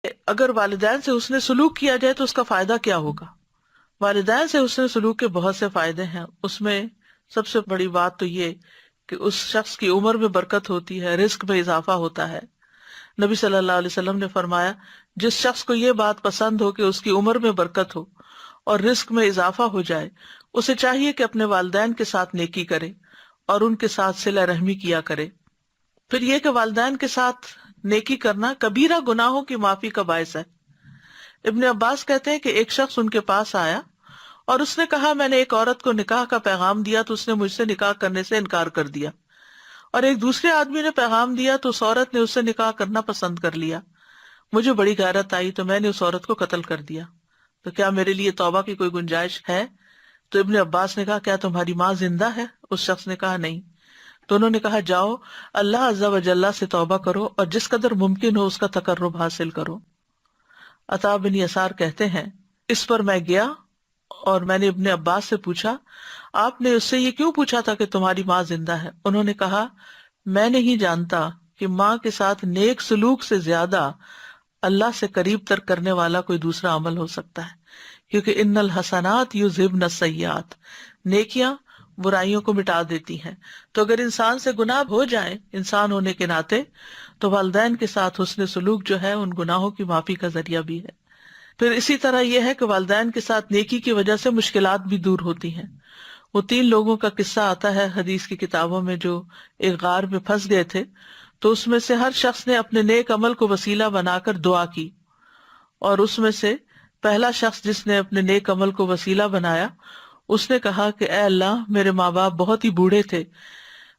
اگر والدین سے حسن سلوک کیا جائے تو اس کا فائدہ کیا ہوگا؟ والدین سے حسن سلوک کے بہت سے فائدے ہیں. اس میں سب سے بڑی بات تو یہ کہ اس شخص کی عمر میں برکت ہوتی ہے، رزق میں اضافہ ہوتا ہے. نبی صلی اللہ علیہ وسلم نے فرمایا جس شخص کو یہ بات پسند ہو کہ اس کی عمر میں برکت ہو اور رزق میں اضافہ ہو جائے، اسے چاہیے کہ اپنے والدین کے ساتھ نیکی کرے اور ان کے ساتھ صلہ رحمی کیا کرے. پھر یہ کہ والدین کے ساتھ نیکی کرنا کبیرہ گناہوں کی معافی کا باعث ہے. ابن عباس کہتے ہیں کہ ایک شخص ان کے پاس آیا اور اس نے کہا میں نے ایک عورت کو نکاح کا پیغام دیا تو اس نے مجھ سے نکاح کرنے سے انکار کر دیا، اور ایک دوسرے آدمی نے پیغام دیا تو اس عورت نے اس سے نکاح کرنا پسند کر لیا. مجھے بڑی غیرت آئی تو میں نے اس عورت کو قتل کر دیا. تو کیا میرے لیے توبہ کی کوئی گنجائش ہے؟ تو ابن عباس نے کہا کیا تمہاری ماں زندہ ہے؟ اس شخص نے کہا نہیں. تو انہوں نے کہا جاؤ اللہ عز و جل سے توبہ کرو اور جس قدر ممکن ہو اس کا تقرب حاصل کرو. عطا بن یسار کہتے ہیں اس پر میں گیا اور میں نے ابن عباس سے پوچھا آپ نے اس سے یہ کیوں پوچھا تھا کہ تمہاری ماں زندہ ہے؟ انہوں نے کہا میں نہیں جانتا کہ ماں کے ساتھ نیک سلوک سے زیادہ اللہ سے قریب تر کرنے والا کوئی دوسرا عمل ہو سکتا ہے، کیونکہ ان الحسنات یذہبن السیئات، نیکیاں برائیوں کو مٹا دیتی ہیں. تو اگر انسان سے گناہ ہو جائے انسان ہونے کے ناطے، تو والدین کے ساتھ حسن سلوک جو ہے ان گناہوں کی معافی کا ذریعہ بھی ہے. پھر اسی طرح یہ ہے کہ والدین کے ساتھ نیکی کی وجہ سے مشکلات بھی دور ہوتی ہیں. وہ 3 لوگوں کا قصہ آتا ہے حدیث کی کتابوں میں جو ایک غار میں پھنس گئے تھے، تو اس میں سے ہر شخص نے اپنے نیک عمل کو وسیلہ بنا کر دعا کی، اور اس میں سے پہلا شخص جس نے اپنے نیک عمل کو وسیلہ بنایا اس نے کہا کہ اے اللہ میرے ماں باپ بہت ہی بوڑھے تھے،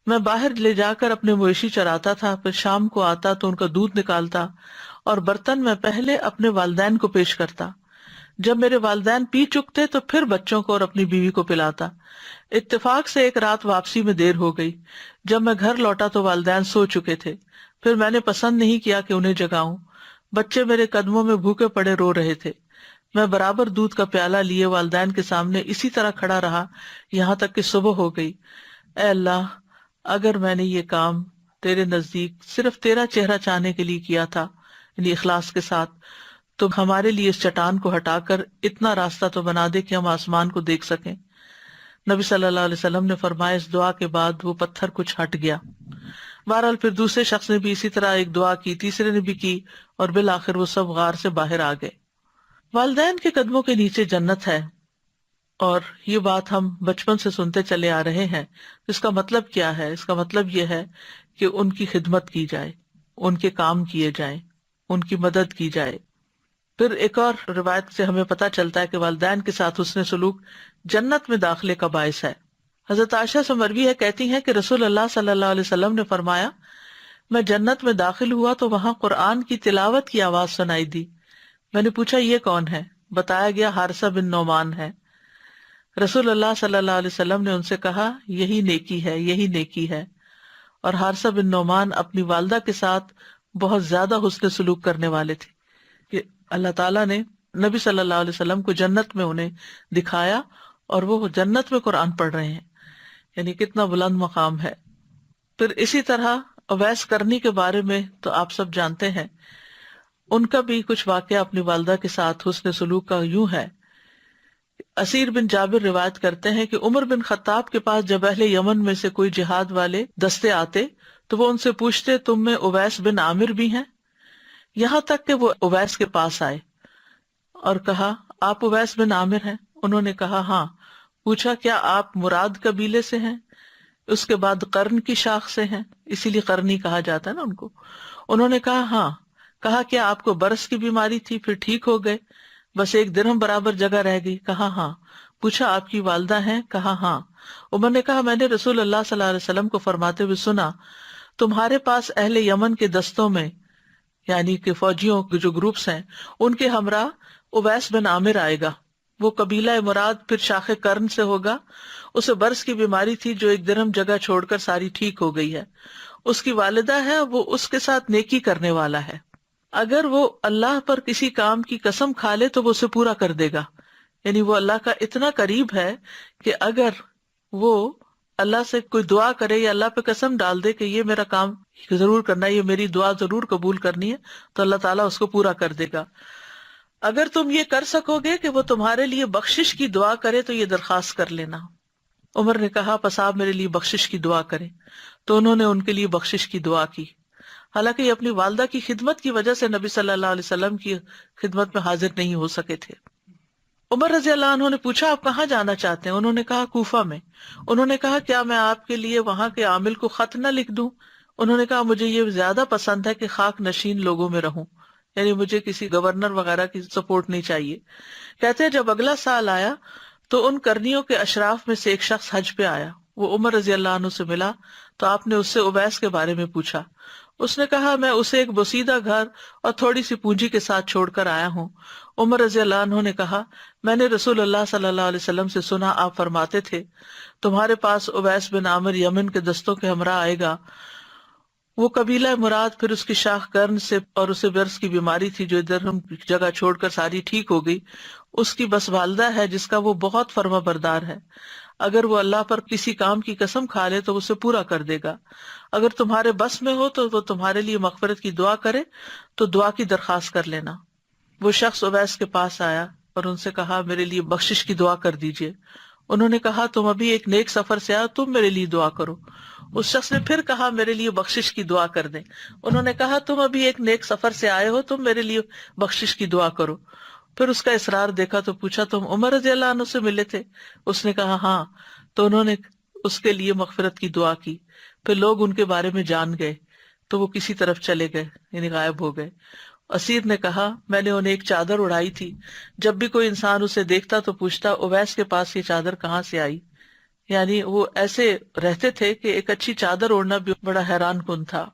میں باہر لے جا کر اپنے مویشی چراتا تھا، پھر شام کو آتا تو ان کا دودھ نکالتا اور برتن میں پہلے اپنے والدین کو پیش کرتا، جب میرے والدین پی چکتے تو پھر بچوں کو اور اپنی بیوی کو پلاتا. اتفاق سے ایک رات واپسی میں دیر ہو گئی، جب میں گھر لوٹا تو والدین سو چکے تھے، پھر میں نے پسند نہیں کیا کہ انہیں جگاؤں، بچے میرے قدموں میں بھوکے پڑے رو رہے تھے، میں برابر دودھ کا پیالہ لیے والدین کے سامنے اسی طرح کھڑا رہا یہاں تک کہ صبح ہو گئی. اے اللہ اگر میں نے یہ کام تیرے نزدیک صرف تیرا چہرہ چاہنے کے لیے کیا تھا، یعنی اخلاص کے ساتھ، تو ہمارے لیے اس چٹان کو ہٹا کر اتنا راستہ تو بنا دے کہ ہم آسمان کو دیکھ سکیں. نبی صلی اللہ علیہ وسلم نے فرمایا اس دعا کے بعد وہ پتھر کچھ ہٹ گیا. بہرحال پھر دوسرے شخص نے بھی اسی طرح ایک دعا کی، تیسرے نے بھی کی، اور بالآخر وہ سب غار سے باہر آ گئے. والدین کے قدموں کے نیچے جنت ہے، اور یہ بات ہم بچپن سے سنتے چلے آ رہے ہیں. اس کا مطلب کیا ہے؟ اس کا مطلب یہ ہے کہ ان کی خدمت کی جائے، ان کے کام کیے جائیں، ان کی مدد کی جائے. پھر ایک اور روایت سے ہمیں پتہ چلتا ہے کہ والدین کے ساتھ حسن سلوک جنت میں داخلے کا باعث ہے. حضرت عائشہ سے مروی ہے، کہتی ہیں کہ رسول اللہ صلی اللہ علیہ وسلم نے فرمایا میں جنت میں داخل ہوا تو وہاں قرآن کی تلاوت کی آواز سنائی دی. میں نے پوچھا یہ کون ہے؟ بتایا گیا حارثہ بن نعمان ہے. رسول اللہ صلی اللہ علیہ وسلم نے ان سے کہا یہی نیکی ہے، یہی نیکی ہے. اور حارثہ بن نعمان اپنی والدہ کے ساتھ بہت زیادہ حسن سلوک کرنے والے تھے کہ اللہ تعالیٰ نے نبی صلی اللہ علیہ وسلم کو جنت میں انہیں دکھایا اور وہ جنت میں قرآن پڑھ رہے ہیں، یعنی کتنا بلند مقام ہے. پھر اسی طرح اویس کرنی کے بارے میں تو آپ سب جانتے ہیں، ان کا بھی کچھ واقعہ اپنی والدہ کے ساتھ حسن سلوک کا یوں ہے. اسیر بن جابر روایت کرتے ہیں کہ عمر بن خطاب کے پاس جب اہل یمن میں سے کوئی جہاد والے دستے آتے تو وہ ان سے پوچھتے تم میں اویس بن عامر بھی ہیں؟ یہاں تک کہ وہ اویس کے پاس آئے اور کہا آپ اویس بن عامر ہیں؟ انہوں نے کہا ہاں. پوچھا کیا آپ مراد قبیلے سے ہیں؟ اس کے بعد قرن کی شاخ سے ہیں، اسی لیے قرنی کہا جاتا ہے نا ان کو. انہوں نے کہا ہاں. کہا کیا آپ کو برس کی بیماری تھی پھر ٹھیک ہو گئے؟ بس 1 درہم برابر جگہ رہ گئی؟ کہا ہاں. پوچھا آپ کی والدہ ہیں؟ کہا ہاں. عمر نے کہا میں نے رسول اللہ صلی اللہ علیہ وسلم کو فرماتے ہوئے سنا تمہارے پاس اہل یمن کے دستوں میں، یعنی کہ فوجیوں کے جو گروپس ہیں، ان کے ہمراہ اویس بن عامر آئے گا. وہ قبیلہ مراد پھر شاخ قرن سے ہوگا. اسے برس کی بیماری تھی جو 1 درہم جگہ چھوڑ کر ساری ٹھیک ہو گئی ہے. اس کی والدہ ہے، وہ اس کے ساتھ نیکی کرنے والا ہے. اگر وہ اللہ پر کسی کام کی قسم کھا لے تو وہ اسے پورا کر دے گا. یعنی وہ اللہ کا اتنا قریب ہے کہ اگر وہ اللہ سے کوئی دعا کرے یا اللہ پہ قسم ڈال دے کہ یہ میرا کام ضرور کرنا ہے، یہ میری دعا ضرور قبول کرنی ہے، تو اللہ تعالیٰ اس کو پورا کر دے گا۔ اگر تم یہ کر سکو گے کہ وہ تمہارے لیے بخشش کی دعا کرے تو یہ درخواست کر لینا۔ عمر نے کہا پس آپ میرے لیے بخشش کی دعا کریں، تو انہوں نے ان کے لیے بخشش کی دعا کی۔ حالانکہ یہ اپنی والدہ کی خدمت کی وجہ سے نبی صلی اللہ علیہ وسلم کی خدمت میں حاضر نہیں ہو سکے تھے۔ عمر رضی اللہ عنہ نے پوچھا آپ کہاں جانا چاہتے ہیں؟ انہوں نے کہا کوفہ میں۔ انہوں نے کہا کیا میں آپ کے لیے وہاں کے عامل کو خط نہ لکھ دوں؟ انہوں نے کہا مجھے یہ زیادہ پسند ہے کہ خاک نشین لوگوں میں رہوں، یعنی مجھے کسی گورنر وغیرہ کی سپورٹ نہیں چاہیے۔ کہتے ہیں جب اگلا سال آیا تو ان کرنیوں کے اشراف میں سے ایک شخص حج پہ آیا، وہ عمر رضی اللہ عنہ سے ملا تو آپ نے اس سے اویس کے بارے میں پوچھا۔ اس نے کہا میں اسے ایک بسیدہ گھر اور تھوڑی سی پونجی کے ساتھ چھوڑ کر آیا ہوں۔ عمر رضی اللہ عنہ نے کہا میں نے رسول اللہ صلی اللہ علیہ وسلم سے سنا آپ فرماتے تھے تمہارے پاس اویس بن عامر یمن کے دستوں کے ہمراہ آئے گا۔ وہ قبیلہ مراد پھر اس کی شاخ قرن سے اور اسے برس کی بیماری تھی جو ادھر ہم جگہ چھوڑ کر ساری ٹھیک ہو گئی، اس کی بس والدہ ہے جس کا وہ بہت فرما بردار ہے، اگر وہ اللہ پر کسی کام کی قسم کھا لے تو اسے پورا کر دے گا، اگر تمہارے بس میں ہو تو وہ تمہارے لیے مغفرت کی دعا کرے تو دعا کی درخواست کر لینا۔ وہ شخص اویس کے پاس آیا اور ان سے کہا میرے لیے بخشش کی دعا کر دیجئے۔ انہوں نے کہا تم ابھی ایک نیک سفر سے آؤ، تم میرے لیے دعا کرو۔ اس شخص نے پھر کہا میرے لیے بخشش کی دعا کر دیں۔ انہوں نے کہا تم ابھی ایک نیک سفر سے آئے ہو، تم میرے لیے بخشش کی دعا کرو۔ پھر اس کا اصرار دیکھا تو پوچھا تم عمر رضی اللہ عنہ سے ملے تھے؟ اس نے کہا ہاں۔ تو انہوں نے اس کے لیے مغفرت کی دعا کی۔ پھر لوگ ان کے بارے میں جان گئے تو وہ کسی طرف چلے گئے، یعنی غائب ہو گئے۔ اسیر نے کہا میں نے انہیں ایک چادر اڑائی تھی، جب بھی کوئی انسان اسے دیکھتا تو پوچھتا اویس کے پاس یہ چادر کہاں سے آئی، یعنی وہ ایسے رہتے تھے کہ ایک اچھی چادر اوڑھنا بھی بڑا حیران کن تھا۔